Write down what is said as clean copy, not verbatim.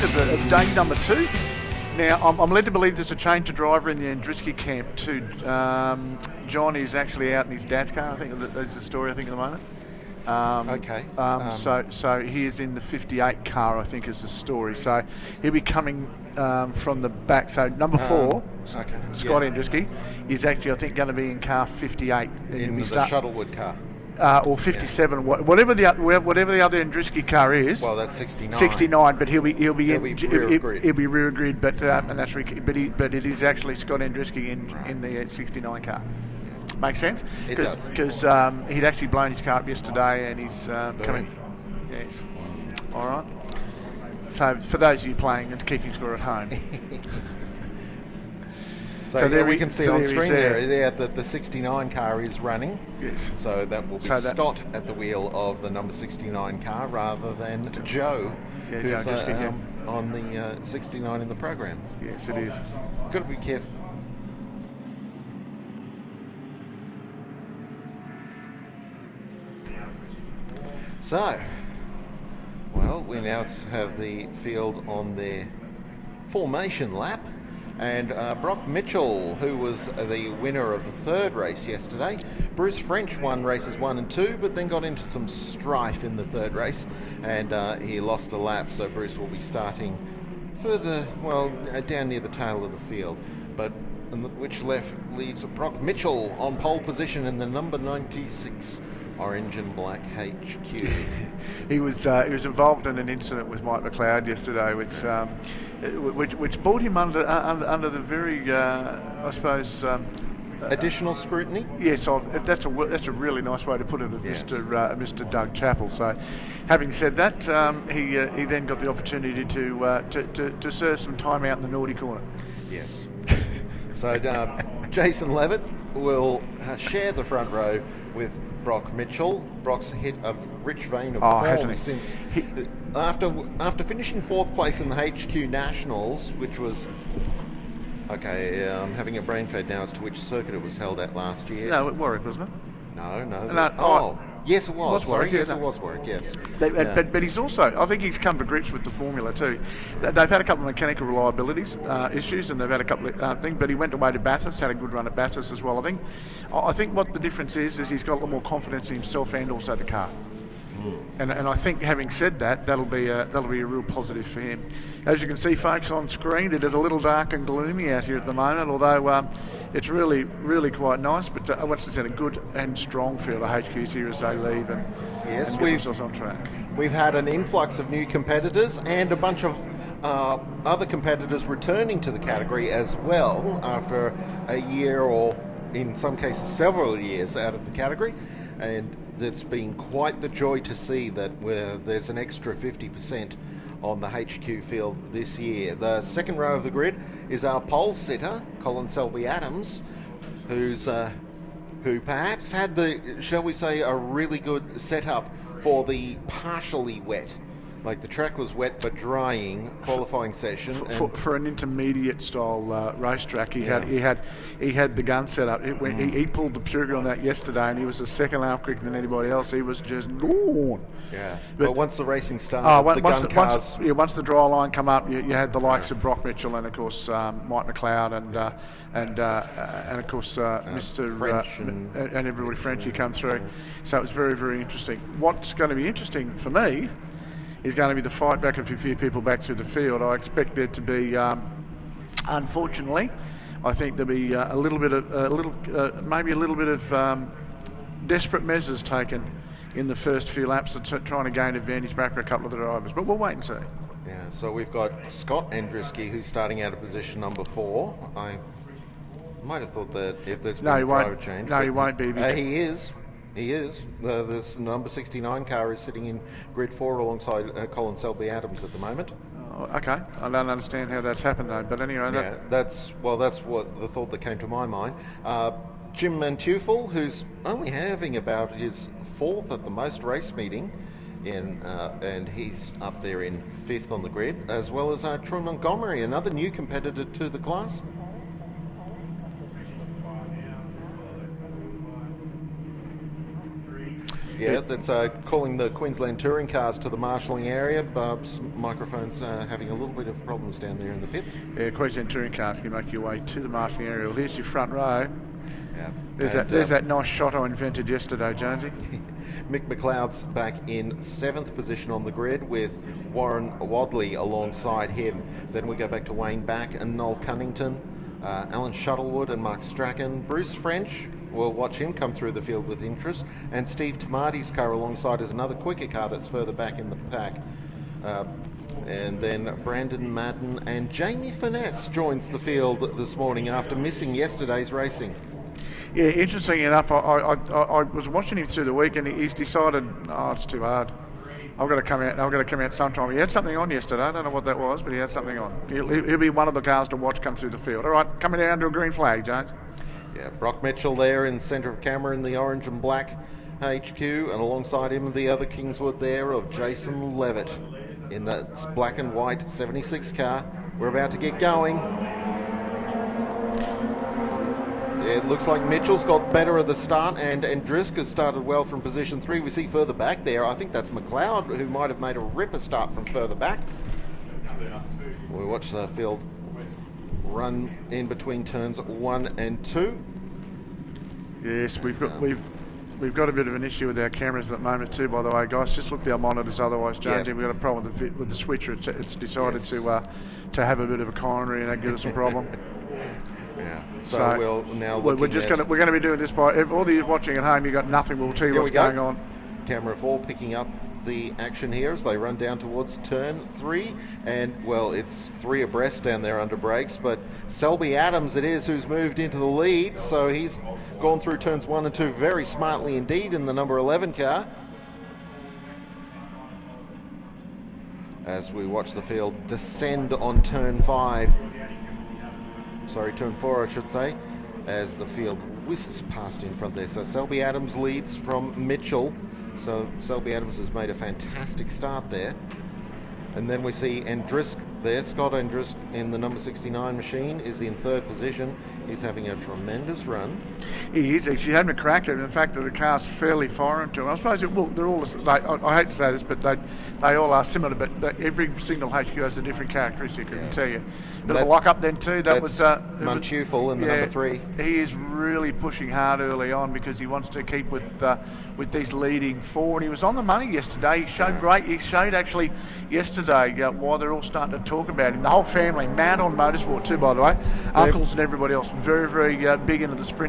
race of day number 2. Now, I'm led to believe there's a change to driver in the Andriski camp too. John is actually out in his dad's car, I think that's the story, I think, at the moment. So he is in the 58 car, I think, is the story. So he'll be coming from the back. So number 4, Scott Andriski, is actually, I think, going to be in car 58. In the Shuttlewood car. Or 57, whatever the other Andriski car is. Well, that's 69. 69, but he'll be rear grid, but and that's but it is actually Scott Andriski in the 69 car. Makes sense? Because he'd actually blown his car up yesterday, and he's coming. Yes. All right. So for those of you playing and keeping score at home. So there we can see on screen there that the 69 car is running. Yes. So that will be Scott at the wheel of the number 69 car rather than Joe, who's on the 69 in the program. Yes, it is. Got to be careful. So, well, we now have the field on their formation lap. And Brock Mitchell, who was the winner of the 3rd race yesterday. Bruce French won races 1 and 2, but then got into some strife in the 3rd race, and he lost a lap, so Bruce will be starting further, down near the tail of the field. But which leaves Brock Mitchell on pole position in the number 96 orange and black HQ. He was involved in an incident with Mike McLeod yesterday, which brought him under the very, I suppose. Additional scrutiny. Yes, that's a really nice way to put it, of Mr. Doug Chappell. So, having said that, he then got the opportunity to serve some time out in the naughty corner. Yes. So Jason Levitt will share the front row with Brock Mitchell. Brock's hit a rich vein of form since after finishing 4th place in the HQ Nationals, which was I'm having a brain fade now as to which circuit it was held at last year. No, at Warwick, wasn't it? No. Yes, it was. Warwick. Yes, it was Warwick. Yes. But he's also, I think he's come to grips with the formula too. They've had a couple of mechanical reliabilities issues, and they've had a couple of things. But he went away to Bathurst, had a good run at Bathurst as well. I think what the difference is he's got a lot more confidence in himself and also the car. And I think, having said that, that'll be a real positive for him. As you can see, folks, on screen, it is a little dark and gloomy out here at the moment, although it's really, really quite nice. But once it's in a good and strong field of HQs here as they leave and get themselves on track. We've had an influx of new competitors and a bunch of other competitors returning to the category as well after a year, or in some cases several years, out of the category. And it's been quite the joy to see that there's an extra 50% on the HQ field this year. The second row of the grid is our pole sitter, Colin Selby-Adams, who perhaps had a really good setup for the partially wet. Like the track was wet but drying qualifying session for an intermediate style racetrack. He had the gun set up. He pulled the trigger on that yesterday, and he was a second half quicker than anybody else. He was just gone. Yeah. But once the racing started, once the dry line come up, you had the likes of Brock Mitchell and of course Mike McLeod and of course Mr. French and everybody Frenchy come through. So it was very, very interesting. What's going to be interesting for me is going to be the fight back of a few people back through the field. I expect there to be, unfortunately, I think there'll be maybe a little bit of desperate measures taken in the first few laps of trying to gain advantage back for a couple of the drivers. But we'll wait and see. Yeah. So we've got Scott Andriski, who's starting out of position number 4. I might have thought that if there's been a driver change. No, he won't be. He is. This number 69 car is sitting in grid 4 alongside Colin Selby-Adams at the moment. Okay, I don't understand how that's happened though. But anyway, that's what the thought that came to my mind. Jim Mantufel, who's only having about his 4th at the most race meeting, and he's up there in 5th on the grid, as well as Troy Montgomery, another new competitor to the class. Yeah, that's calling the Queensland touring cars to the marshalling area. Bob's microphone's having a little bit of problems down there in the pits. Yeah, Queensland touring cars can make your way to the marshalling area. Well, here's your front row. Yeah. There's that nice shot I invented yesterday, Jonesy. Mick McLeod's back in 7th position on the grid with Warren Wadley alongside him. Then we go back to Wayne Back and Noel Cunnington, Alan Shuttlewood and Mark Strachan. Bruce French, we'll watch him come through the field with interest. And Steve Tamati's car alongside is another quicker car that's further back in the pack. And then Brandon Madden and Jamie Finesse joins the field this morning after missing yesterday's racing. Yeah, interesting enough, I was watching him through the week and he's decided, it's too hard. I've got to come out sometime. He had something on yesterday, I don't know what that was, but he had something on. He'll be one of the cars to watch come through the field. All right, coming down to a green flag, Jones. Yeah, Brock Mitchell there in the centre of camera in the orange and black HQ, and alongside him the other Kingswood there of Jason Levitt in that black and white 76 car. We're about to get going. It looks like Mitchell's got better at the start, and Andriska started well from position 3. We see further back there, I think that's McLeod, who might have made a ripper start from further back. We watch the field run in between turns 1 and 2. Yes, we've got a bit of an issue with our cameras at the moment too, by the way, guys. Just look at our monitors, otherwise, Jonesy, we've got a problem with the switcher. It's decided to have a bit of a coronary, and that gives us a problem. Yeah. So we'll now we're going to be doing this by all the watching at home. You got nothing. We'll tell you what's going on. Camera 4 picking up the action here as they run down towards turn 3, and well, it's 3 abreast down there under brakes, but Selby Adams it is who's moved into the lead, so he's gone through turns 1 and 2 very smartly indeed in the number 11 car. As we watch the field descend on turn 5. Turn 4 I should say, as the field whizzes past in front there. So Selby Adams leads from Mitchell. So Selby Adams has made a fantastic start there. And then we see Andrisk there. Scott Andrisk in the number 69 machine is in 3rd position. He's having a tremendous run. He is. He's having a crack at it. In fact, the car's fairly foreign to him. I suppose they're all. I hate to say this, but they all are similar. But every single HQ has a different characteristic. I can tell you. Bit of a lock up then too. That was Munchufel in the number 3. He is really pushing hard early on because he wants to keep with these leading forward. He was on the money yesterday. He showed great. He showed actually yesterday why they're all starting to talk about him. The whole family, mad on motorsport too, by the way. Uncles and everybody else, very, very big into the sprint